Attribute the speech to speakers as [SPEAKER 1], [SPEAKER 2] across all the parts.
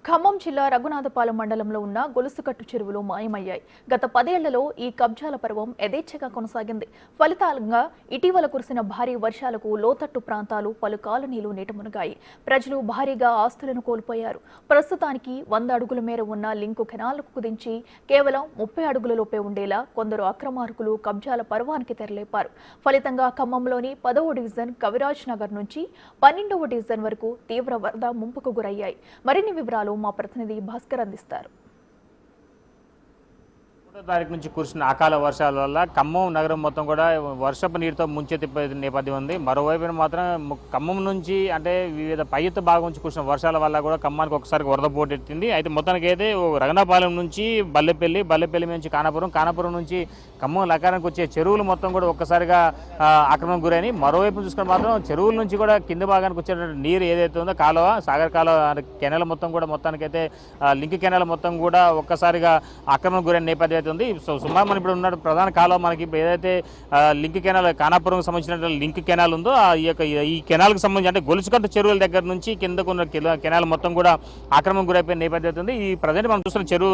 [SPEAKER 1] ఖమ్మం జిల్లా రఘునాథపాలెం మండలంలో ఉన్న గొలుసుకట్టు చెరువులు మాయమయ్యాయి. గత 10 ఏళ్లలో ఈ కబ్జాల పర్వం యథేచ్ఛగా కొనసాగింది. ఫలితంగా ఇటీవల కురిసిన భారీ వర్షాలకు లోతట్టు ప్రాంతాలు పలు కాలనీలు నీటమునిగాయి. ప్రజలు భారీగా ఆస్తులను కోల్పోయారు. ప్రస్తుతానికి 100 అడుగుల మేర ఉన్న లింకు కెనాల్కు కుదించి కేవలం 30 అడుగులలోపే ఉండేలా కొందరు అక్రమార్కులు కబ్జాల పర్వానికి తెరలేపారు. ఫలితంగా ఖమ్మంలోని 10వ డివిజన్ కవిరాజ్ నగర్ నుంచి 12వ డివిజన్ వరకు తీవ్ర వరద ముంపుకు గురయ్యాయి. మరిన్ని వివరాలు మా ప్రతినిధి భాస్కర్ అందిస్తారు.
[SPEAKER 2] తారీఖు నుంచి కురిసిన అకాల వర్షాల వల్ల ఖమ్మం నగరం మొత్తం కూడా వర్షపు నీరుతో ముంచెత్తిపోయే నేపథ్యం ఉంది. మరోవైపున మాత్రం ఖమ్మం నుంచి అంటే వివిధ పైఎత్తు భాగం నుంచి కురిసిన వర్షాల వల్ల కూడా ఖమ్మానికి ఒకసారి వరద పోటెత్తింది. అయితే మొత్తానికి అయితే రఘునాథపాలెం నుంచి బల్లెపల్లి నుంచి కానాపురం నుంచి ఖమ్మం లకారానికి వచ్చే చెరువులు మొత్తం కూడా ఒక్కసారిగా ఆక్రమణకు గురైనాయి. మరోవైపు చూసుకుని మాత్రం చెరువుల నుంచి కూడా కింద భాగానికి వచ్చేటువంటి నీరు ఏదైతే ఉందో కాలువ సాగర్ కాలువ కెనాల్ మొత్తం కూడా మొత్తానికైతే లింక్ కెనాల్ మొత్తం కూడా ఒక్కసారిగా ఆక్రమణకు గురైన నేపథ్యం ఉంది. సో సుమారు మనం ఇప్పుడు ఉన్న ప్రధాన కాలువ మనకి ఏదైతే లింక్ కెనాల్ కానాపురం సంబంధించిన లింక్ కెనాల్ ఉందో ఈ కెనాల్కి సంబంధించి అంటే గొలుసుకట్టు చెరువుల దగ్గర నుంచి కిందకు ఉన్న కెనాల్ మొత్తం కూడా ఆక్రమణ గురైపోయిన నేపథ్యం ఉంది. ఈ ప్రజెంట్ మనం చూస్తున్న చెరువు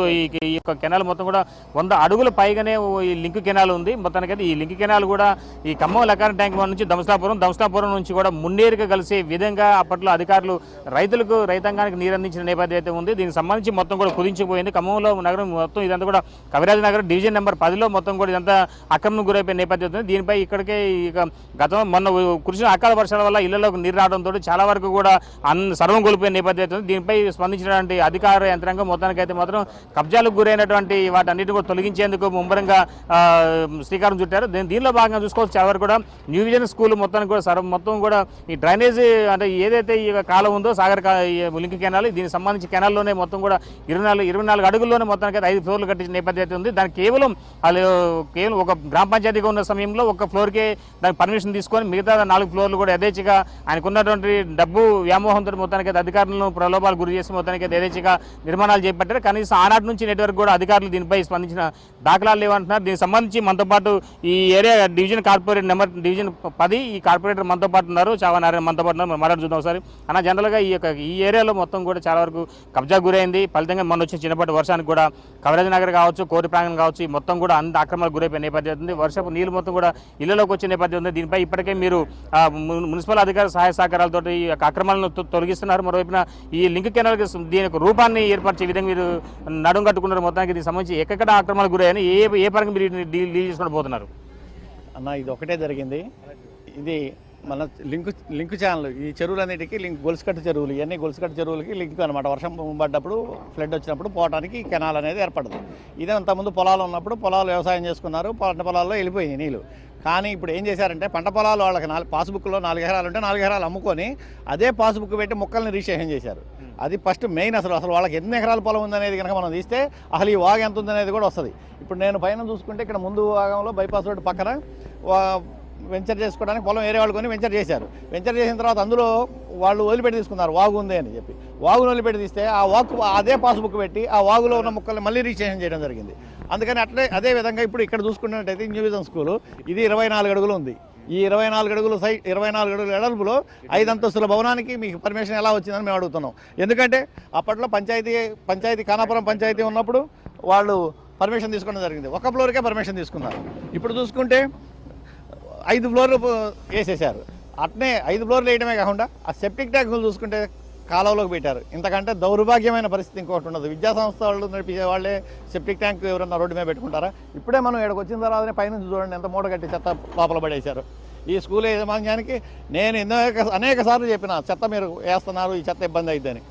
[SPEAKER 2] ఈ యొక్క కెనాల్ మొత్తం కూడా 100 అడుగుల పైగానే ఈ లింక్ కెనాల్ ఉంది. మొత్తానికైతే ఈ లింక్ కెనాల్ కూడా ఈ ఖమ్మం లకారం ట్యాంక్ నుంచి దంసలాపురం నుంచి కూడా మున్నేరుగా కలిసే విధంగా అప్పట్లో అధికారులు రైతాంగానికి నీరు అందించిన నేపథ్యం అయితే ఉంది. దీనికి సంబంధించి మొత్తం కూడా కుదించిపోయింది. ఖమ్మంలో నగరం మొత్తం ఇదంతా కూడా కవిరాజ్ నగర్ డివిజన్ నెంబర్ 10లో మొత్తం కూడా ఇదంతా ఆక్రమణకు గురైపోయిన నేపథ్యం ఉంది. దీనిపై ఇక్కడికే గతం మొన్న కురిసిన అకాల వర్షాల వల్ల ఇళ్లలోకి నీరు రావడంతో చాలా వరకు కూడా సర్వం కోల్పోయిన నేపథ్యం ఉంది. దీనిపై స్పందించినటువంటి అధికార యంత్రాంగం మొత్తానికైతే మాత్రం కబ్జాలకు గురైనటువంటి వాటన్నిటిని కూడా తొలగించేందుకు ముమ్మరంగా శ్రీకారం చుట్టారు. దీనిలో భాగంగా చూసుకోవచ్చు చాలా వరకు కూడా న్యూ విజన్ స్కూల్ మొత్తానికి కూడా మొత్తం కూడా ఈ డ్రైనేజ్ అంటే ఏదైతే ఈ కాలం ఉందో సాగర్ లింక్ కెనాల్ దీనికి సంబంధించి కెనాల్లోనే మొత్తం కూడా 24 అడుగుల్లోనే మొత్తానికి 5 ఫ్లోర్లు కట్టించిన నేపథ్యం ఉంది. దానికి కేవలం ఒక గ్రామ పంచాయతీగా ఉన్న సమయంలో ఒక ఫ్లోర్కే దానికి పర్మిషన్ తీసుకొని మిగతా 4 ఫ్లోర్లు కూడా యథేచ్ఛగా ఆయనకున్నటువంటి డబ్బు వ్యామోహంతో మొత్తానికి అధికారులను ప్రలోభాలు గురి చేసి మొత్తానికి యథేచ్ఛగా నిర్మాణాలు చేపట్టారు. కనీసం ఆనాటి నుంచి నెట్వర్క్ కూడా అధికారులు దీనిపై స్పందించిన దాఖలాలు లేవంటున్నారు. దీనికి సంబంధించి మనతో పాటు ఈ area division corporator number division 10 ఈ కార్పొరేటర్ మనతో పాటు ఉన్నారు. చావానారాయణ మనతో పాటు ఉన్నారు. మాట్లాడు చూద్దాం ఒకసారి అన్న. జనరల్గా ఈ ఏరియాలో మొత్తం కూడా చాలా వరకు కబ్జా గురైంది. ఫలితంగా మొన్న వచ్చిన చిన్నపాటి వర్షానికి కూడా కవిరాజ్ నగర్ కావచ్చు, కోటి ప్రాంగణం కావచ్చు, ఈ మొత్తం కూడా అంత ఆక్రమణకు గురైపోయిన నేపథ్యం ఉంది. వర్షపు నీళ్ళు మొత్తం కూడా ఇళ్లలోకి వచ్చే నేపథ్యం ఉంది. దీనిపై ఇప్పటికే మీరు మున్సిపల్ అధికారుల సహాయ సహకారాలతో ఈ ఆక్రమణలను తొలగిస్తున్నారు. మరోవైపున ఈ లింక్ కెనాల్కి దీని యొక్క రూపాన్ని ఏర్పరిచే విధంగా మీరు నడుం కట్టుకున్నారు. మొత్తానికి దీనికి సంబంధించి ఎక్కడ ఆక్రమణకు గురయ్యాయని ఏ పరంగా మీరు డీల్ చేసుకొని పోతున్నారు
[SPEAKER 3] అన్న? ఇది ఒకటే జరిగింది. ఇది మన లింక్ ఛానల్ ఈ చెరువులన్నిటికీ గొలుసుకట్టు చెరువులు ఇవన్నీ గొలుసుకట్టు చెరువులకి లింక్ అనమాట. వర్షం పడ్డప్పుడు ఫ్లడ్ వచ్చినప్పుడు పోవడానికి కెనాల్ అనేది ఏర్పడదు. ఇదే అంతకుముందు పొలాలు ఉన్నప్పుడు పొలాలు వ్యవసాయం చేసుకున్నారు. పంట పొలాల్లో వెళ్ళిపోయినాయి నీళ్ళు. కానీ ఇప్పుడు ఏం చేశారంటే పంట పొలాలు వాళ్ళకి పాస్బుక్లో 4 ఎకరాలు ఉంటే 4 ఎకరాలు అమ్ముకొని అదే పాస్బుక్ పెట్టి మొక్కల్ని రిజిస్ట్రేషన్ చేశారు. అది ఫస్ట్ మెయిన్. అసలు వాళ్ళకి ఎన్ని ఎకరాల పొలం ఉందనేది కనుక మనం తీస్తే అసలు ఈ వాగు ఎంత ఉందనేది కూడా వస్తుంది. ఇప్పుడు నేను పైన చూసుకుంటే ఇక్కడ ముందు భాగంలో బైపాస్ రోడ్డు పక్కన వెంచర్ చేసుకోవడానికి పొలం వేరే వాళ్ళు కొని వెంచర్ చేశారు. వెంచర్ చేసిన తర్వాత అందులో వాళ్ళు వదిలిపెట్టి తీసుకున్నారు వాగు ఉంది అని చెప్పి. వాగును వదిలిపెట్టి తీస్తే ఆ వాగు అదే పాస్బుక్ పెట్టి ఆ వాగులో ఉన్న మొక్కల్ని మళ్ళీ రిజిస్ట్రేషన్ చేయడం జరిగింది. అందుకని అదే విధంగా ఇప్పుడు ఇక్కడ చూసుకున్నట్టయితే న్యూ విజన్ స్కూలు ఇది 24 అడుగులు ఉంది. ఈ 24 అడుగులు 24 అడుగుల ఎడల్పులో 5 అంతస్తుల భవనానికి మీకు పర్మిషన్ ఎలా వచ్చిందని మేము అడుగుతున్నాం. ఎందుకంటే అప్పట్లో పంచాయతీ కానాపురం పంచాయతీ ఉన్నప్పుడు వాళ్ళు పర్మిషన్ తీసుకోవడం జరిగింది. ఒక ఫ్లోర్కే పర్మిషన్ తీసుకున్నారు. ఇప్పుడు చూసుకుంటే 5 ఫ్లోర్లు వేసేసారు. అట్నే 5 ఫ్లోర్లు వేయడమే కాకుండా ఆ సెప్టిక్ ట్యాంకులు చూసుకుంటే కాలువలోకి పెట్టారు. ఇంతకంటే దౌర్భాగ్యమైన పరిస్థితి ఇంకోటి ఉండదు. విద్యాసంస్థ వాళ్ళు నడిపే వాళ్ళే సెప్టిక్ ట్యాంక్ ఎవరన్నా రోడ్డు మీద పెట్టుకుంటారా? ఇప్పుడే మనం ఇక్కడికి వచ్చిన తర్వాతనే పైనుంచి చూడండి ఎంత మూట కట్టి చెత్త లోపల పడేశారు. ఈ స్కూల్ యాజమాన్యానికి నేను అనేక సార్లు చెప్పిన చెత్త మీరు వేస్తున్నారు, ఈ చెత్త ఇబ్బంది అవుతుందని.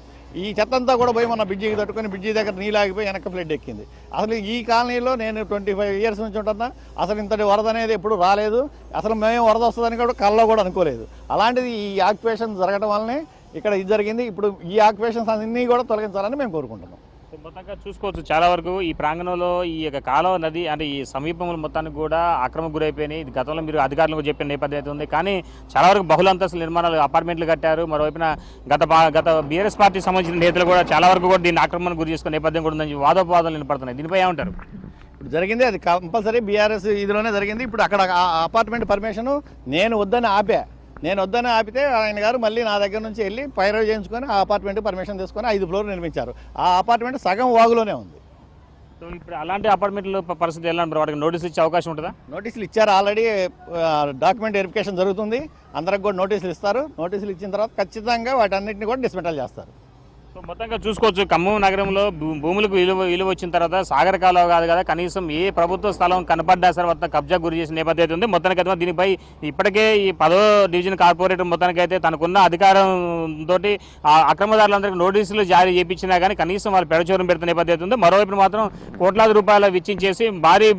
[SPEAKER 3] ఈ చెత్త అంతా కూడా పోయి మన బ్రిడ్జికి తట్టుకొని బ్రిడ్జి దగ్గర నీళ్ళాగిపోయి వెనక ఫ్లడ్ ఎక్కింది. అసలు ఈ కాలనీలో నేను 25 ఇయర్స్ నుంచి ఉంటున్నా. అసలు ఇంతటి వరద అనేది ఎప్పుడు రాలేదు. అసలు మేము వరద వస్తుందని కూడా కళ్ళలో కూడా అనుకోలేదు. అలాంటిది ఈ ఆక్యుపేషన్ జరగడం వల్లనే ఇక్కడ ఇది జరిగింది. ఇప్పుడు ఈ ఆక్యుపేషన్స్ అన్నీ కూడా తొలగించాలని మేము కోరుకుంటున్నాం.
[SPEAKER 2] మొత్తంగా చూసుకోవచ్చు చాలా వరకు ఈ ప్రాంగణంలో ఈ యొక్క కాలువ నది అంటే ఈ సమీపంలో మొత్తానికి కూడా ఆక్రమణకు గురైపోయినాయి. ఇది గతంలో మీరు అధికారులకు చెప్పిన నేపథ్యం అయితే ఉంది. కానీ చాలా వరకు బహుళ అంతస్తుల నిర్మాణాలు అపార్ట్మెంట్లు కట్టారు. మరోవైపున గత బీఆర్ఎస్ పార్టీ సంబంధించిన నేతలు కూడా చాలా వరకు కూడా దీన్ని ఆక్రమణకు గురి చేసుకునే నేపథ్యం కూడా ఉందని వాదోపవాదాలు నిలబడుతున్నాయి. దీనిపై ఏమంటారు?
[SPEAKER 3] ఇప్పుడు జరిగింది అది కంపల్సరీ బీఆర్ఎస్ ఇదిలోనే జరిగింది. ఇప్పుడు అక్కడ అపార్ట్మెంట్ పర్మిషన్ నేను వద్దని ఆపా. నేను వద్దని ఆపితే ఆయన గారు మళ్ళీ నా దగ్గర నుంచి వెళ్ళి పైరో చేయించుకొని ఆ అపార్ట్మెంట్ పర్మిషన్ తీసుకొని 5 ఫ్లోర్లు నిర్మించారు. ఆ అపార్ట్మెంట్ సగం వాగులోనే ఉంది.
[SPEAKER 2] సో ఇప్పుడు అలాంటి అపార్ట్మెంట్లో పరిస్థితి ఎలా అంటారు? వాటికి నోటీసులు ఇచ్చే అవకాశం ఉంటుందా?
[SPEAKER 3] నోటీసులు ఇచ్చారు, ఆల్రెడీ డాక్యుమెంట్ వెరిఫికేషన్ జరుగుతుంది. అందరికి కూడా నోటీసులు ఇస్తారు. నోటీసులు ఇచ్చిన తర్వాత ఖచ్చితంగా వాటన్నిటిని కూడా డిస్మెంటల్ చేస్తారు.
[SPEAKER 2] సో మొత్తంగా చూసుకోవచ్చు, ఖమ్మం నగరంలో భూములకు విలువ వచ్చిన తర్వాత సాగర్ కాలువ కాదు కదా, కనీసం ఏ ప్రభుత్వ స్థలం కనపడ్డా సరే మొత్తం కబ్జా గురి చేసిన నేపథ్యం అయితే ఉంది. మొత్తానికైతే దీనిపై ఇప్పటికే ఈ 10వ డివిజన్ కార్పొరేటర్ మొత్తానికైతే తనకున్న అధికారంతో అక్రమదారులందరికీ నోటీసులు జారీ చేయించినా కానీ కనీసం వాళ్ళు పెడచోరం పెడుతున్న నేపథ్యం ఉంది. మరోవైపు మాత్రం కోట్లాది రూపాయలు వెచ్చించేసి భారీ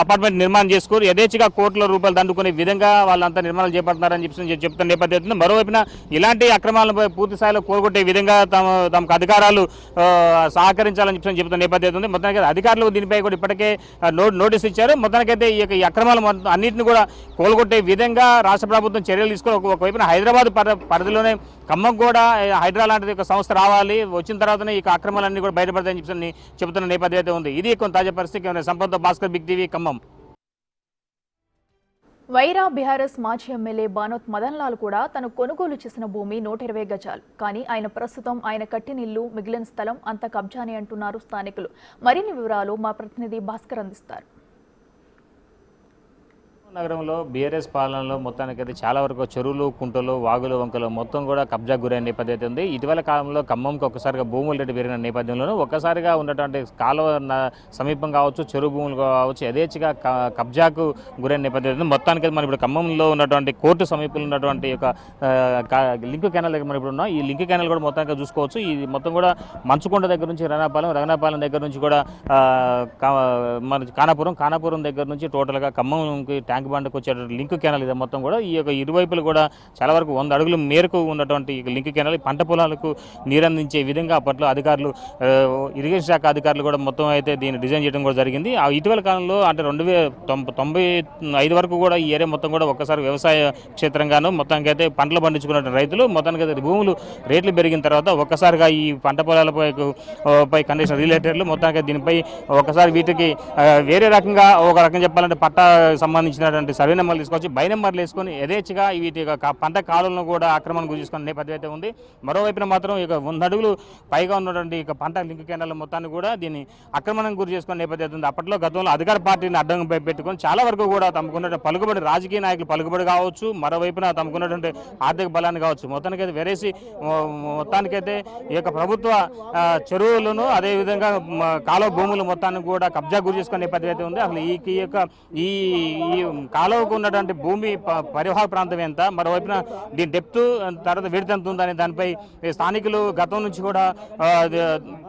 [SPEAKER 2] అపార్ట్మెంట్ నిర్మాణం చేసుకుని యథేచ్ఛగా కోట్ల రూపాయలు దండుకునే విధంగా వాళ్ళంతా నిర్మాణాలు చేపడుతున్నారని చెప్తున్న నేపథ్యం ఉంది. మరోవైపున ఇలాంటి అక్రమాలపై పూర్తి స్థాయిలో కోలుకొట్టే విధంగా తమకు అధికారాలు సహకరించాలని చెప్తున్న నేపథ్యం ఉంది. మొత్తానికి అధికారులు దీనిపై కూడా ఇప్పటికే నోటీస్ ఇచ్చారు. మొత్తానికైతే ఈ అక్రమాలు అన్నింటిని కూడా కోలుకొట్టే విధంగా రాష్ట్ర ప్రభుత్వం చర్యలు తీసుకొని ఒకవైపున హైదరాబాద్ పరిధిలోనే ఖమ్మం కూడా హైడ్రా లాంటిది ఒక సంస్థ రావాలి, వచ్చిన తర్వాతనే ఈ అక్రమాలన్నీ కూడా బయటపడతాయని చెబుతున్న నేపథ్యం అయితే ఉంది. ఇది కొంత తాజా పరిస్థితి. Sampath Bhaskar, big TV, Khammam.
[SPEAKER 1] Wyra BRS మాజీ ఎమ్మెల్యే బానోత్ మదన్ లాల్ కూడా తను కొనుగోలు చేసిన భూమి 120 గజాలు. కానీ ఆయన ప్రస్తుతం ఆయన కట్టిన ఇల్లు, మిగిలిన స్థలం అంతా కబ్జానే అంటున్నారు స్థానికులు. మరిన్ని వివరాలు మా ప్రతినిధి భాస్కర్ అందిస్తారు.
[SPEAKER 2] నగరంలో బీఆర్ఎస్ పాలనలో మొత్తానికైతే చాలా వరకు చెరువులు, కుంటలు, వాగులు, వంకలు మొత్తం కూడా కబ్జా గురైన నేపథ్యం అయితే ఉంది. ఇటీవల కాలంలో ఖమ్మంకి ఒక్కసారిగా భూముల రేటు పెరిగిన నేపథ్యంలోనూ ఒక్కసారిగా ఉన్నటువంటి కాలువ సమీపం కావచ్చు, చెరువు భూములు కావచ్చు, యథేచ్ఛగా కబ్జాకు గురైన నేపథ్యం ఉంది. మొత్తానికి మనం ఇప్పుడు ఖమ్మంలో ఉన్నటువంటి కోర్టు సమీపంలో ఉన్నటువంటి యొక్క లింక్ కెనాల్ దగ్గర మనం ఇప్పుడు ఉన్నాం. ఈ లింక్ కెనాల్ కూడా మొత్తానికి చూసుకోవచ్చు. ఇది మొత్తం కూడా మంచుకొండ దగ్గర నుంచి రఘునాపాలెం దగ్గర నుంచి కూడా మన ఖానాపురం దగ్గర నుంచి టోటల్గా ఖమ్మంకి ట్యాంక్ బండ్కి వచ్చేటువంటి లింక్ కెనాల్ ఇది మొత్తం కూడా. ఈ యొక్క ఇరువైపులు కూడా చాలా వరకు 100 అడుగుల మేరకు ఉన్నటువంటి లింక్ కెనాల్ పంట పొలాలకు నీరందించే విధంగా అప్పట్లో అధికారులు, ఇరిగేషన్ శాఖ అధికారులు కూడా మొత్తం అయితే దీన్ని డిజైన్ చేయడం కూడా జరిగింది. ఆ ఇటీవల కాలంలో అంటే 2095 వరకు కూడా ఈ ఏరియా మొత్తం కూడా ఒక్కసారి వ్యవసాయ క్షేత్రంగాను మొత్తానికి అయితే పంటలు పండించుకున్న రైతులు మొత్తానికి అయితే భూములు రేట్లు పెరిగిన తర్వాత ఒక్కసారిగా ఈ పంట పొలాలపై కండిషన్ రిలేటెడ్లు మొత్తానికి దీనిపై ఒకసారి వీటికి వేరే రకంగా ఒక రకం చెప్పాలంటే పట్టా సంబంధించిన సర్వే నెంబర్లు తీసుకొచ్చి బై నెంబర్లు వేసుకొని యథేచ్ఛగా వీటి పంట కాలువలను కూడా ఆక్రమణ గురి చేసుకునే నేపథ్యం అయితే ఉంది. మరోవైపున మాత్రం ఇక 100 అడుగులు పైగా ఉన్నటువంటి ఇక పంట లింక్ కెనాల్ మొత్తాన్ని కూడా దీన్ని ఆక్రమణకు గురి చేసుకునే నేపథ్యం ఉంది. అప్పట్లో గతంలో అధికార పార్టీని అడ్డం పెట్టుకొని చాలా వరకు కూడా తమకున్న పలుకుబడి, రాజకీయ నాయకులు పలుకుబడి కావచ్చు, మరోవైపున తమకున్నటువంటి ఆర్థిక బలాన్ని కావచ్చు, మొత్తానికైతే వెరేసి మొత్తానికైతే ఈ యొక్క ప్రభుత్వ చెరువులను అదేవిధంగా కాలువ భూములు మొత్తాన్ని కూడా కబ్జా గురి చేసుకునే నేపథ్యం అయితే ఉంది. అసలు ఈ కాలువకు ఉన్నటువంటి భూమి పరివాహక ప్రాంతం ఎంత, మరోవైపున దీని డెప్త్ తర్వాత విడత ఎంత ఉందని దానిపై స్థానికులు గతం నుంచి కూడా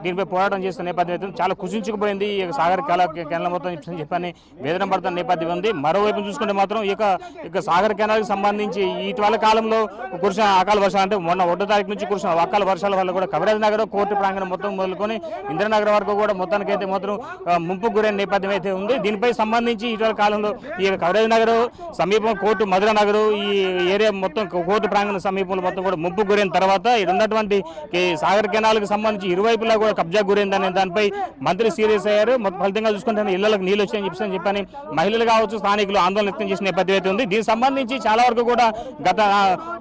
[SPEAKER 2] దీనిపై పోరాటం చేస్తున్న నేపథ్యం అయితే చాలా కుసించుకుపోయింది. ఈ సాగర్ కెనాల్ మొత్తం చెప్పని వేదన పడుతున్న నేపథ్యం ఉంది. మరోవైపు చూసుకుంటే మాత్రం ఇక సాగర్ కెనాల్కి సంబంధించి ఇటీవల కాలంలో కురిసిన అకాల వర్షాలు, అంటే మొన్న 1వ తారీఖు నుంచి కురిసిన అకాల వర్షాల వల్ల కూడా కవిరాజ్ నగర్ కోర్టు ప్రాంగణం మొత్తం మొదలుకొని ఇంద్రనగర్ వరకు కూడా మొత్తానికైతే మాత్రం ముంపుకు గురైన నేపథ్యం అయితే ఉంది. దీనిపై సంబంధించి ఇటీవల కాలంలో ఈ కవిరాజ్ నగర్ సమీపం కోర్టు, మధుర నగరు, ఈ ఏరియా మొత్తం కోర్టు ప్రాంగణ సమీపంలో మొత్తం కూడా ముంపు గురైన తర్వాత ఇక్కడ ఉన్నటువంటి సాగర్ కెనాల్కి సంబంధించి ఇరువైపులా కూడా కబ్జా గురైందని దానిపై మంత్రి సీరియస్ అయ్యారు. ఫలితంగా చూసుకుంటే ఇళ్లకు నీళ్ళు వచ్చాయని చెప్పని మహిళలు కావచ్చు, స్థానికులు ఆందోళన వ్యక్తం చేసిన నేపథ్యం అయితే ఉంది. దీనికి సంబంధించి చాలా వరకు కూడా గత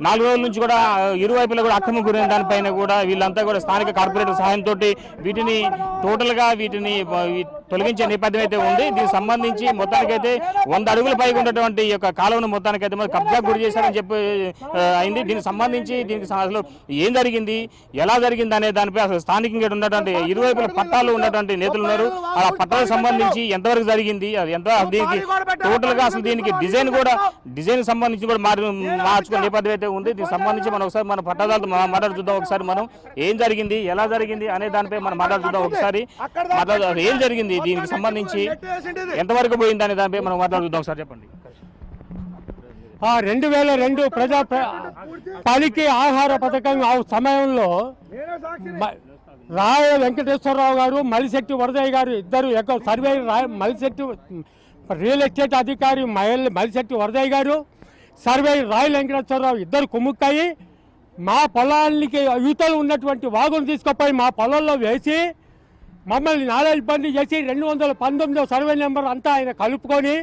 [SPEAKER 2] 4 రోజుల నుంచి కూడా ఇరువైపులా కూడా అక్రమ గురైన దానిపైన కూడా వీళ్ళంతా కూడా స్థానిక కార్పొరేటర్ సహాయంతో వీటిని టోటల్గా తొలగించే నేపథ్యం అయితే ఉంది. దీనికి సంబంధించి మొత్తానికైతే 100 అడుగుల పైగా ఉన్నటువంటి ఈ యొక్క కాలువను మొత్తానికైతే కబ్జా గురి చేశారని చెప్పి అయింది. దీనికి సంబంధించి అసలు ఏం జరిగింది, ఎలా జరిగింది అనే దానిపై అసలు స్థానికంగా ఉన్నటువంటి ఇరువైపుల పట్టాలు ఉన్నటువంటి నేతలు ఉన్నారు. ఆ పట్టాలకు సంబంధించి ఎంతవరకు జరిగింది, అది ఎంత దీనికి టోటల్గా అసలు దీనికి డిజైన్ సంబంధించి కూడా మార్చుకునే నేపథ్యం అయితే ఉంది. దీనికి సంబంధించి మనం ఒకసారి మన పట్టాదారులతో మాట్లాడు చూద్దాం. ఒకసారి మనం ఏం జరిగింది, ఎలా జరిగింది అనే దానిపై మనం మాట్లాడు చూద్దాం. ఒకసారి ఏం జరిగింది, దీనికి సంబంధించి ఎంతవరకు పోయింది అనే దానిపై మనం మాట్లాడుదాం. ఒకసారి చెప్పండి.
[SPEAKER 4] 2002 ప్రజా పాలికి ఆహార పథకం ఆ సమయంలో రాయ వెంకటేశ్వరరావు గారు, మలిశెట్టి వరదయ్య గారు ఇద్దరు సర్వే మలిశెట్టి రియల్ ఎస్టేట్ అధికారి మలిశెట్టి వరదయ్య గారు, సర్వే రాయ వెంకటేశ్వరరావు ఇద్దరు కుమ్ముక్కాయి మా పొలానికి యువతలు ఉన్నటువంటి వాగును తీసుకుపోయి మా పొలంలో వేసి మమ్మల్ని నానా ఇబ్బంది చేసి 219 సర్వే నెంబర్ అంతా ఆయన కలుపుకొని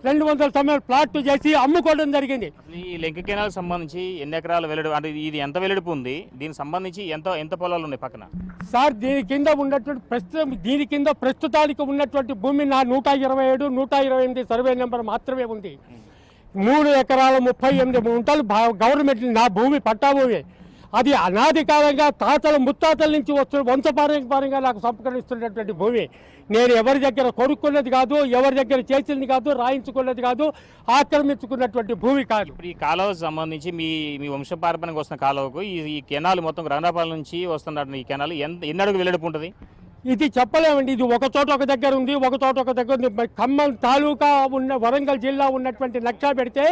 [SPEAKER 4] 200 సమయం ప్లాట్ చేసి అమ్ముకోవడం జరిగింది.
[SPEAKER 2] ఈ లింక్ కెనాల్ సంబంధించి ఎన్ని ఎకరాల వెల్లడి అంటే ఇది ఎంత వెల్లడిపు ఉంది, దీనికి సంబంధించి ఎంత పొలాలు ఉన్నాయి పక్కన?
[SPEAKER 4] సార్ దీని కింద ప్రస్తుతానికి ఉన్నటువంటి భూమి నా 127, 128 సర్వే నెంబర్ మాత్రమే ఉంది. 3 ఎకరాల 38 గుంటలు గవర్నమెంట్ నా భూమి పట్టా భూమి. అది అనాది కాలంగా తాతల ముత్తాతల నుంచి వంశపారంపరంగా నాకు సంస్కరిస్తున్నటువంటి భూమి. నేను ఎవరి దగ్గర కొనుక్కున్నది కాదు, ఎవరి దగ్గర చేసింది కాదు, రాయించుకున్నది కాదు, ఆక్రమించుకున్నటువంటి భూమి కాదు.
[SPEAKER 2] ఇప్పుడు ఈ కాలువకు సంబంధించి మీ వంశపారంపర్యంగా వస్తున్న కాలువకు ఈ కెనాల్ మొత్తం గ్రంథాపాల నుంచి వస్తున్న ఈ కెనాల్ ఎన్ని అడుగు వెల్లడిపు ఉంటుంది?
[SPEAKER 4] ఇది చెప్పలేమండి. ఇది ఒక చోట ఒక దగ్గర ఉంది, ఒక చోట ఒక దగ్గర ఉంది. ఖమ్మం తాలూకా ఉన్న వరంగల్ జిల్లా ఉన్నటువంటి నక్షా పెడితే,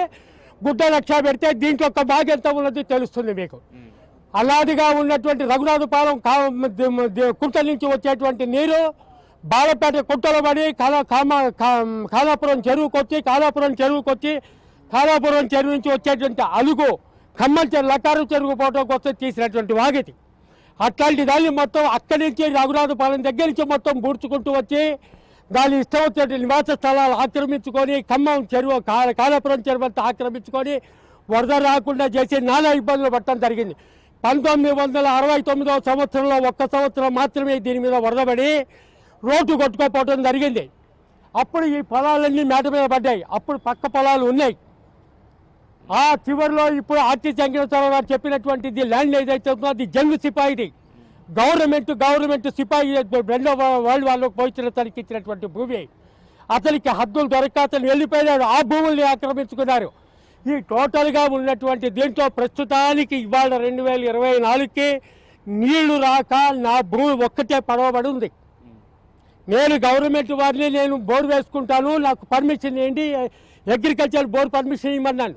[SPEAKER 4] గుడ్డ నక్షా పెడితే దీంట్లో ఒక భాగం ఎంత ఉన్నది తెలుస్తుంది మీకు. అలాదిగా ఉన్నటువంటి రఘునాథపాలెం కుంట నుంచి వచ్చేటువంటి నీరు బాలపేట కుట్టలో పడి కాలాపురం చెరువుకొచ్చి కాలాపురం చెరువు నుంచి వచ్చేటువంటి అలుగు ఖమ్మం లకారు చెరువు పోవడానికి వస్తే తీసినటువంటి వాగిది. అట్లాంటి దాన్ని మొత్తం అక్కడి నుంచి రఘునాథపాలెం దగ్గర నుంచి మొత్తం బూడ్చుకుంటూ వచ్చి దాని ఇష్టం వచ్చే నివాస స్థలాలు ఆక్రమించుకొని ఖమ్మం చెరువు కాలాపురం చెరువు అంతా ఆక్రమించుకొని వరద రాకుండా చేసి నానా ఇబ్బందులు పడటం జరిగింది. 1969 సంవత్సరంలో 1 సంవత్సరం మాత్రమే దీని మీద వరదపడి రోడ్డు కొట్టుకోపోవడం జరిగింది. అప్పుడు ఈ పొలాలన్నీ మేట మీద పడ్డాయి. అప్పుడు పక్క పొలాలు ఉన్నాయి. ఆ చివరిలో ఇప్పుడు ఆర్టీ వెంకటేశ్వరరావు గారు చెప్పినటువంటిది ల్యాండ్ ఏదైతే ఉందో అది జంగు సిపాయిది. గవర్నమెంట్ సిపాయి 2వ వరల్డ్ వార్లో పోయించిన తనకి ఇచ్చినటువంటి భూమి. అతనికి హద్దులు దొరక్క అతను వెళ్ళిపోయాడు. ఆ భూముల్ని ఆక్రమించుకున్నారు. ఈ టోటల్గా ఉన్నటువంటి దీంట్లో ప్రస్తుతానికి ఇవాళ 2024కి నీళ్లు రాక నా భూమి ఒక్కటే పడవబడి ఉంది. నేను గవర్నమెంట్ వారిని నేను బోర్ వేసుకుంటాను, నాకు పర్మిషన్ ఏంటి, అగ్రికల్చర్ బోర్ పర్మిషన్ ఇవ్వమన్నాను.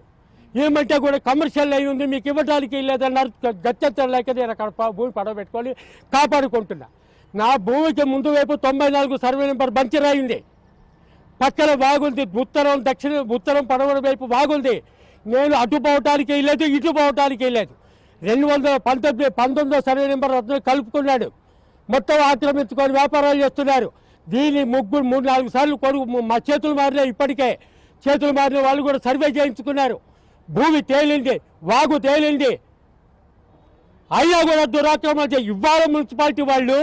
[SPEAKER 4] ఏమంటే కూడా కమర్షియల్ అయి ఉంది, మీకు ఇవ్వడానికి లేదన్నారు. గత్యంతరం లేక నేను అక్కడ భూమి పడవబెట్టుకొని కాపాడుకుంటున్నా. నా భూమికి ముందు వైపు 94 సర్వే నెంబర్ బంచర్ అయింది. పక్కన బాగుంది, ఉత్తరం పడమర వైపు బాగుంది. నేను అటు పోవటానికి వెళ్ళలేదు, ఇటు పోవటానికి వెళ్ళలేదు. 219 సర్వే నెంబర్ కలుపుకున్నాడు. మొత్తం ఆక్రమించుకొని వ్యాపారాలు చేస్తున్నారు. దీన్ని 3-4 సార్లు మా చేతులు మారినాయి. ఇప్పటికే చేతులు మారిన వాళ్ళు కూడా సర్వే చేయించుకున్నారు. భూమి తేలింది, వాగు తేలింది. అయినా కూడా దురాక్రమణ ఇవాళ మున్సిపాలిటీ వాళ్ళు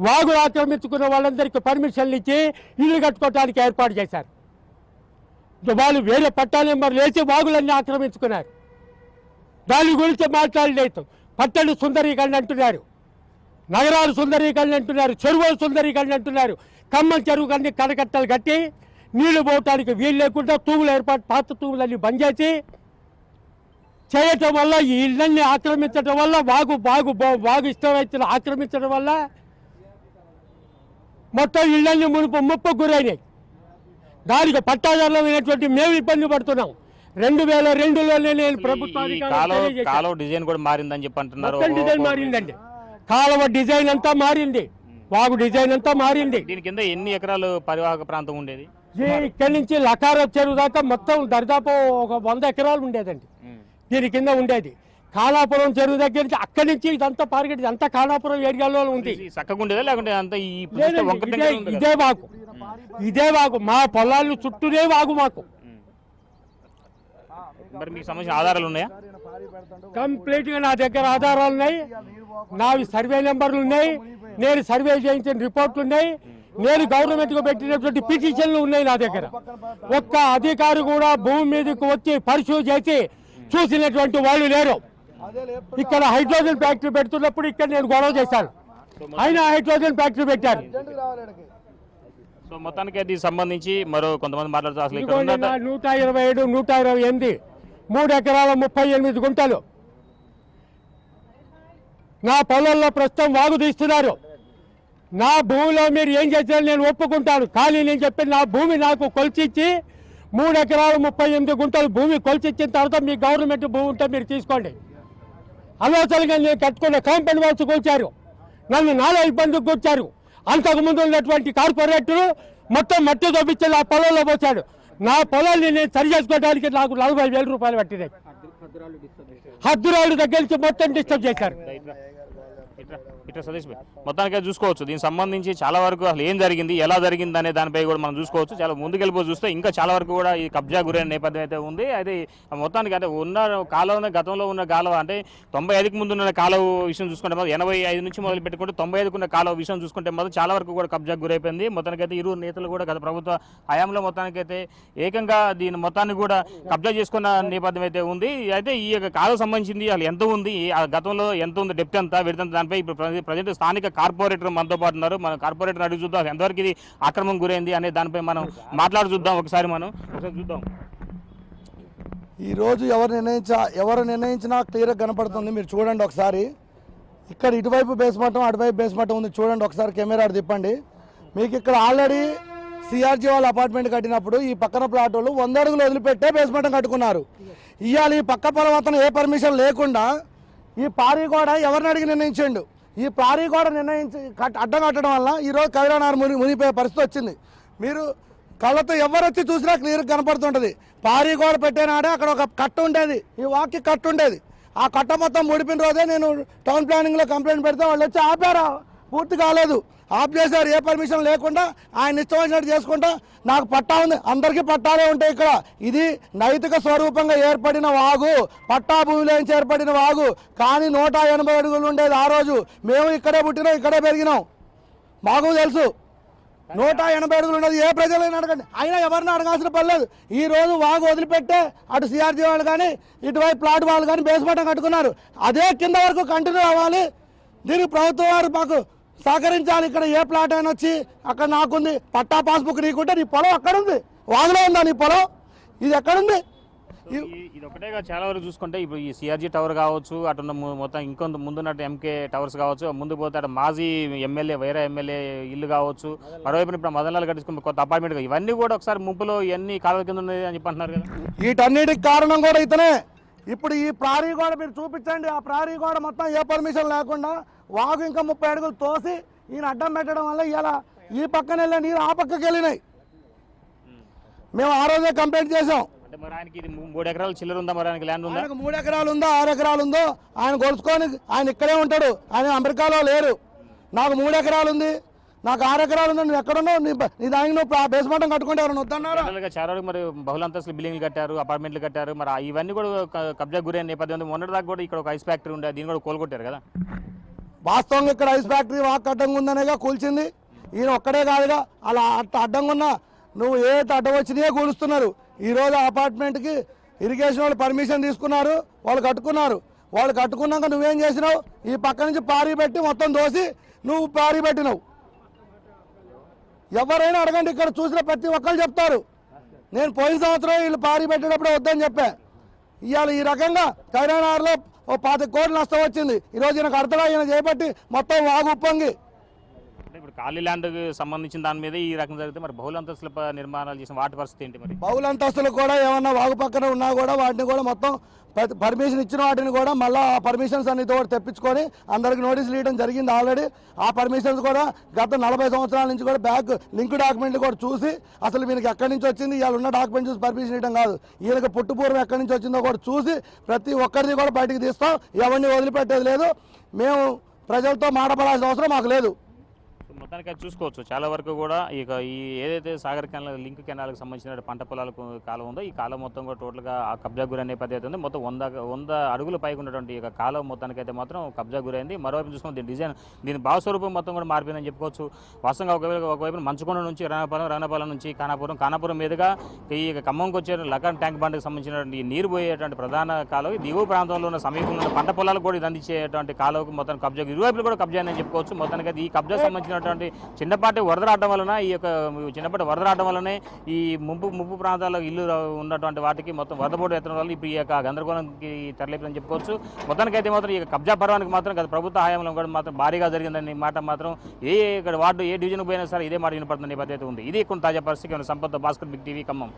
[SPEAKER 4] వాగులు ఆక్రమించుకున్న వాళ్ళందరికీ పర్మిషన్లు ఇచ్చి ఇల్లు కట్టుకోవడానికి ఏర్పాటు చేశారు. వాళ్ళు వేరే పట్టా నెంబర్లు వేసి వాగులన్నీ ఆక్రమించుకున్నారు. దాని గురించి మాట్లాడలేదు. పట్టణ సుందరీకరణ అంటున్నారు, నగరాలు సుందరీకరణ అంటున్నారు, చెరువులు సుందరీకరణ అంటున్నారు. ఖమ్మం చెరువు కన్నీ కడకట్టలు కట్టి నీళ్లు పోవటానికి వీలు లేకుండా తూములు ఏర్పాటు, పాత తూములన్నీ బంద్ చేసి చేయటం వల్ల ఈ ఇళ్ళన్నీ ఆక్రమించడం వల్ల వాగు ఇష్టమైతే ఆక్రమించడం వల్ల మొత్తం ఇళ్ళన్నీ ముప్పుకు గురైనాయి. దానికి పట్టాదారులమైనటువంటి మేము ఇబ్బంది పడుతున్నాం. 2002లోనే నేను ప్రభుత్వానికి
[SPEAKER 2] కాలువ డిజైన్ కూడా మారిందని చెప్పి అంటున్నారు.
[SPEAKER 4] డిజైన్ మారిందండి. కాలువ డిజైన్ అంతా మారింది, వాగు డిజైన్ అంతా మారింది.
[SPEAKER 2] దీని కింద ఎన్ని ఎకరాలు పరివాహక ప్రాంతం ఉండేది?
[SPEAKER 4] ఇక్కడి నుంచి లకార చెరువు దాకా మొత్తం దరిదాపు ఒక 100 ఎకరాలు ఉండేదండి. దీని కింద ఉండేది. కాలాపురం చెరువు దగ్గర నుంచి అక్కడి నుంచి ఇదంతా పార్కెట్ అంతా కాలాపురం ఏరియాలో ఉంది. ఇదే వాగు మా పొలాలు చుట్టూనే వాగు మాకు.
[SPEAKER 2] మరి మీకు సంబంధించిన ఆధారాలు ఉన్నాయా?
[SPEAKER 4] కంప్లీట్ గా నా దగ్గర ఆధారాలు ఉన్నాయి. నావి సర్వే నెంబర్లు ఉన్నాయి. నేను సర్వే చేయించిన రిపోర్ట్లు ఉన్నాయి. నేను గవర్నమెంట్ కు పెట్టినటువంటి పిటిషన్లు ఉన్నాయి నా దగ్గర. ఒక్క అధికారి కూడా భూమి మీదకి వచ్చి పరిశోధన చేసి చూసినటువంటి వాళ్ళు లేరు. ఇక్కడ హైడ్రోజన్ ఫ్యాక్టరీ పెడుతున్నప్పుడు ఇక్కడ నేను గొడవ చేశాను. అయినా హైడ్రోజన్ ఫ్యాక్టరీ పెట్టారు.
[SPEAKER 2] సో మొత్తానికి అది సంబంధించి మరో కొంతమంది మాట్లాడుతూ అసలు
[SPEAKER 4] 127, 128 3 ఎకరాల 38 గుంటలు నా పొలంలో ప్రస్తుతం వాగు తీస్తున్నారు. నా భూమిలో మీరు ఏం చేసినా నేను ఒప్పుకుంటాను. కానీ నేను చెప్పిన నా భూమి నాకు కొలిచిచ్చి 3 ఎకరాల 38 గుంటలు భూమి కొలిచిచ్చిన తర్వాత మీ గవర్నమెంట్ భూమి ఉంటే మీరు తీసుకోండి. అనవసరంగా నేను కట్టుకున్న కాంపౌండ్ వాల్స్ కూర్చారు. నన్ను నానా ఇబ్బందికి కూర్చారు. అంతకుముందు ఉన్నటువంటి కార్పొరేటర్ మొత్తం మట్టి తవ్వించి ఆ పొలంలో పోసాడు. నా పొలాన్ని నేను సరి చేసుకోవడానికి నాకు 40,000 రూపాయలు పట్టినాయి. హద్దురాళ్ళు దగ్గర నుంచి మొత్తం డిస్టర్బ్ చేశారు.
[SPEAKER 2] ఇట్లా సతీష్ భాయ్ మొత్తానికి చూసుకోవచ్చు దీనికి సంబంధించి చాలా వరకు అసలు ఏం జరిగింది ఎలా జరిగింది అనే దానిపై కూడా మనం చూసుకోవచ్చు. చాలా ముందుకెళ్ళిపో చూస్తే ఇంకా చాలా వరకు కూడా ఈ కబ్జా గురైన నేపథ్యం అయితే ఉంది. అయితే మొత్తానికి అంటే ఉన్న కాలువ గతంలో ఉన్న కాలువ అంటే 95కి ముందు ఉన్న కాలువ విషయం చూసుకుంటే మాత్రం 85 నుంచి మొదలు పెట్టుకుంటే 95కు ఉన్న కాలువ విషయం చూసుకుంటే మాత్రం చాలా వరకు కూడా కబ్జా గురైపోయింది. మొత్తానికైతే ఇరు నేతలు కూడా గత ప్రభుత్వ హయాంలో మొత్తానికైతే ఏకంగా దీని మొత్తాన్ని కూడా కబ్జా చేసుకున్న నేపథ్యం అయితే ఉంది. అయితే ఈ యొక్క కాలువ సంబంధించింది అసలు ఎంత ఉంది, ఆ గతంలో ఎంత ఉంది, డెప్త్ ఎంత, విడత దానిపై ఇప్పుడు ప్రజెంట్ స్థానిక కార్పొరేటర్ మనతో పాటు ఉన్నారు. మన కార్పొరేటర్ అడిగి చూద్దాం ఎంతవరకు ఇది ఆక్రమణ గురైంది అనే దానిపై మనం మాట్లాడి చూద్దాం. ఒకసారి చూద్దాం.
[SPEAKER 5] ఈరోజు ఎవరు నిర్ణయించినా క్లియర్గా కనపడుతుంది. మీరు చూడండి ఒకసారి, ఇక్కడ ఇటువైపు బేస్మట్టం అటువైపు బేస్మట్టం ఉంది. చూడండి ఒకసారి కెమెరా తిప్పండి. మీకు ఇక్కడ ఆల్రెడీ సిఆర్జీ వాళ్ళ అపార్ట్మెంట్ కట్టినప్పుడు ఈ పక్కన ప్లాట్ వాళ్ళు 100 అడుగులు వదిలిపెట్టే బేస్మట్టం కట్టుకున్నారు. ఇవాళ ఈ పక్క పొలం అతను ఏ పర్మిషన్ లేకుండా ఈ పారీ కూడా ఎవరిని అడిగి నిర్ణయించండు. ఈ పారీ కూడా అడ్డం కట్టడం వల్ల ఈరోజు కైరానార్ మునిగిపోయే పరిస్థితి వచ్చింది. మీరు కళ్ళతో ఎవరు వచ్చి చూసినా క్లియర్గా కనపడుతుంటుంది. పారీ గోడ పెట్టేనాడే అక్కడ ఒక కట్ట ఉండేది, ఈ వాక్కి కట్ట ఉండేది. ఆ కట్ట మొత్తం ముడిపిన రోజే నేను టౌన్ ప్లానింగ్లో కంప్లైంట్ పెడితే వాళ్ళు వచ్చి ఆపారు, పూర్తి కాలేదు, ఆఫ్ చేశారు. ఏ పర్మిషన్ లేకుండా ఆయన ఇష్టం వచ్చినట్టు చేసుకుంటా. నాకు పట్టా ఉంది, అందరికీ పట్టాలే ఉంటాయి ఇక్కడ. ఇది నైతిక స్వరూపంగా ఏర్పడిన వాగు, పట్టా భూమిలో నుంచి ఏర్పడిన వాగు. కానీ 180 అడుగులు ఉండేది ఆ రోజు. మేము ఇక్కడే పుట్టినాం, ఇక్కడే పెరిగినాం, మాకు తెలుసు. 180 అడుగులు ఉన్నది. ఏ ప్రజలైనా అడగండి, అయినా ఎవరిని అడగాల్సిన పని లేదు. ఈ రోజు వాగు వదిలిపెట్టే అటు సిఆర్జీ వాళ్ళు కానీ ఇటువైపు ప్లాట్ వాళ్ళు కానీ బేస్మట్టం కట్టుకున్నారు. అదే కింద వరకు కంటిన్యూ అవ్వాలి. దీనికి ప్రభుత్వం వారు మాకు సహకరించాలి. ఇక్కడ ఏ ప్లాట్ అయినా వచ్చి అక్కడ నాకుంది పట్టా పాస్బుక్ నీకుంటే నీ పొలం అక్కడ ఉంది, వాగులో ఉందా నీ పొలం, ఇది ఎక్కడుంది?
[SPEAKER 2] ఇది ఒకటేగా చాలా వరకు చూసుకుంటే ఇప్పుడు ఈ సిఆర్జీ టవర్ కావచ్చు, అటున్న మొత్తం ఇంకొంత ముందున్నట్టు ఎంకే టవర్స్ కావచ్చు, ముందు పోతే అటు మాజీ ఎమ్మెల్యే వైరా ఎమ్మెల్యే ఇల్లు కావచ్చు, మరోవైపు ఇప్పుడు మదనలాల్ కట్టించుకున్న కొత్త అపార్ట్మెంట్, ఇవన్నీ కూడా ఒకసారి ముంపులో ఇవన్నీ కాలువ కింద ఉన్నాయి అని చెప్పి అంటున్నారు కదా.
[SPEAKER 5] వీటన్నిటికి కారణం కూడా ఇతనే. ఇప్పుడు ఈ ప్రారీ గోడ మీరు చూపించండి. ఆ ప్రారీ గోడ మొత్తం ఏ పర్మిషన్ లేకుండా వాగు ఇంకా 30 అడుగులు తోసి ఈయన అడ్డం పెట్టడం వల్ల ఇలా ఈ పక్కన వెళ్ళే నీరు ఆ పక్కకి వెళ్ళినాయి. మేము ఆ రోజే కంప్లైంట్ చేసాం.
[SPEAKER 2] మరి ఆయనకి ఇది 3 ఎకరాలు చిల్లర ఉందా, మరి ఆయనకి ల్యాండ్ ఉందా?
[SPEAKER 5] ఆయనకు 3 ఎకరాలు ఉందో 6 ఎకరాలు ఉందో ఆయన కొలుసుకొని ఆయన ఇక్కడే ఉంటాడు. ఆయన అమెరికాలో లేరు. నాకు 3 ఎకరాలు ఉంది, నాకు 6 ఎకరాలు ఉంది. నువ్వు ఎక్కడున్నావు? నీ దానికి నువ్వు బేస్మట్టం కట్టుకుంటే ఎవరైనా వద్దన్నారా?
[SPEAKER 2] చాలా వరకు మరి బహుళంతస్తులు బిల్డింగ్లు కట్టారు, అపార్ట్మెంట్లు కట్టారు. మరి ఇవన్నీ కూడా కబ్జా గురైన నేపథ్యం ఉంది. మొన్నటి దాకా కూడా ఇక్కడ ఒక ఐస్ ఫ్యాక్టరీ ఉండే, దీన్ని కూడా కోలుకొట్టారు కదా.
[SPEAKER 5] వాస్తవంగా ఇక్కడ ఐస్ ఫ్యాక్టరీ వాక్ అడ్డంగా ఉందనేగా కూల్చింది. ఈయన ఒక్కడే కాదుగా, అలా అడ్డంగా ఉన్నా నువ్వు ఏ అడ్డం వచ్చినాయే కూలుస్తున్నారు. ఈరోజు అపార్ట్మెంట్కి ఇరిగేషన్ వాళ్ళు పర్మిషన్ తీసుకున్నారు, వాళ్ళు కట్టుకున్నారు. వాళ్ళు కట్టుకున్నాక నువ్వేం చేసినావు? ఈ పక్క నుంచి పారీ పెట్టి మొత్తం దోసి నువ్వు పారీ పెట్టినావు. ఎవరైనా అడగండి, ఇక్కడ చూసిన ప్రతి ఒక్కరు చెప్తారు. నేను పోయిన సంవత్సరం వీళ్ళు పారీ పెట్టేటప్పుడు వద్దని చెప్పా. ఇవాళ ఈ రకంగా కైరానార్లో 25 కోట్ల నష్టం వచ్చింది. ఈరోజు ఈయనకు అర్థం ఈయన చేపట్టి మొత్తం వాగు ఉప్పొంగి.
[SPEAKER 2] ఇప్పుడు ఖాళీ ల్యాండ్కి సంబంధించిన దాని మీద ఈ రకం జరిగితే మరి బహుళంతస్తుల నిర్మాణాలు చేసిన వాటి పరిస్థితి ఏంటి? మరి
[SPEAKER 5] బహుళంతస్తులు కూడా ఏమన్నా వాగు పక్కన ఉన్నా కూడా వాటిని కూడా మొత్తం పర్మిషన్ ఇచ్చిన వాటిని కూడా మళ్ళీ ఆ పర్మిషన్స్ అన్నితో కూడా తెప్పించుకొని అందరికి నోటీసులు ఇవ్వడం జరిగింది ఆల్రెడీ. ఆ పర్మిషన్స్ కూడా గత 40 సంవత్సరాల నుంచి కూడా బ్యాక్ లింక్ డాక్యుమెంట్లు కూడా చూసి అసలు వీళ్ళకి ఎక్కడి నుంచి వచ్చింది, ఇవాళ ఉన్న డాక్యుమెంట్ చూసి పర్మిషన్ ఇవ్వడం కాదు, వీళ్ళకి పుట్టుపూర్వం ఎక్కడి నుంచి వచ్చిందో కూడా చూసి ప్రతి ఒక్కరిని కూడా బయటికి తీస్తాం. ఎవరిని వదిలిపెట్టేది లేదు. మేము ప్రజలతో మాట్లాడాల్సిన అవసరం మాకు లేదు.
[SPEAKER 2] మొత్తానికి చూసుకోవచ్చు చాలా వరకు కూడా ఇక ఈ ఏదైతే సాగర్ కెనాల్ లింక్ కెనాల్కి సంబంధించిన పంట పొలాలకు కాలం ఉందో ఈ కాలం మొత్తం కూడా టోటల్గా ఆ కబ్జా గురైన పద్ధతి ఉంది. మొత్తం 100 అడుగుల పైకి ఉన్నటువంటి ఇక కాలం మొత్తానికైతే మాత్రం కబ్జా గురైంది. మరోవైపు చూసుకుని దీని డిజైన్ దీని భావస్వరూపం మొత్తం కూడా మారిపోయిందని చెప్పుకోవచ్చు. వాస్తవంగా ఒకవైపు మంచుకొండ నుంచి రణపాలెం నుంచి కానాపురం మీదుగా ఈ ఖమ్మంకి వచ్చే లకాన్ ట్యాంక్ బండ్కి సంబంధించినటువంటి ఈ నీరు పోయేటువంటి ప్రధాన కాలువ దిగువ ప్రాంతంలో ఉన్న సమీపంలో ఉన్న పంట పొలాలకు కూడా ఇది అందించేటువంటి కాలువకు మొత్తం కబ్జా ఇరువైపులు కూడా కబ్జా అని చెప్పుకోవచ్చు. మొత్తానికి ఈ కబ్జా సంబంధించినటువంటి చిన్నపాటి వరద రావడం వలన ఈ ముప్పు ప్రాంతాల్లో ఇల్లు ఉన్నటువంటి వాటికి మొత్తం వరద బోర్డు ఎత్తడం వల్ల ఇప్పుడు ఈ యొక్క గందరగోళంకి తెరలేదని చెప్పుకోవచ్చు. మొత్తానికైతే మాత్రం ఈ కబ్జా పర్వానికి మాత్రం గత ప్రభుత్వ హయాంలో కూడా మాత్రం భారీగా జరిగిందని మాట మాత్రం ఇక్కడ వార్డు ఏ డివిజన్ పోయినా సరే ఇదే మాట వినపడుతున్న నేపథ్యం ఉంది. ఇది కొన్ని తాజా పరిస్థితి. Sampath Bhaskar, big TV, Khammam.